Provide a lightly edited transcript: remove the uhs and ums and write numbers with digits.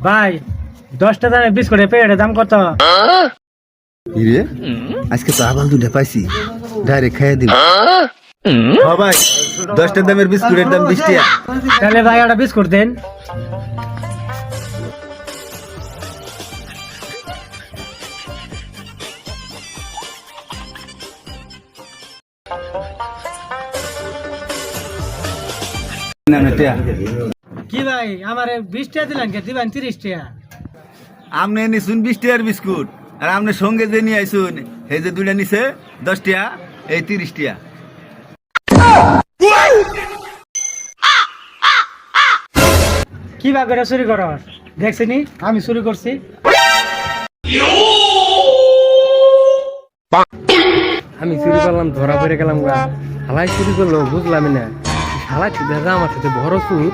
ভাই 10টা দামের বিস্কুটের প্যাকেটের দাম কত? ইরে আজকে তো আবার দুটা পাইছি, ডাইরেক্ট খাইয়ে দিন। ভাই 10টা দামের বিস্কুটের দাম 20 টাকা। তাহলে ভাই একটা বিস্কুট দেন। কি ভাই আমারে 20 টাকা দিলেন, কে দিবেন 30 টাকা? আমনে নিছুন 20 টাকার বিস্কুট, আর আমনে সঙ্গে যে নিয়ে আইছুন এই যে দুইটা নিছে 10 টাকা, এই 30 টাকা। কি ভাগ করে চুরি কর? দেখছিনি আমি চুরি করছি। আমি চুরি করলাম, ধরা পড়ে গেলাম গা। হালাই চুরি করলো বুঝলাম না, হালাই দেখা আমার সাথে বড় চুর।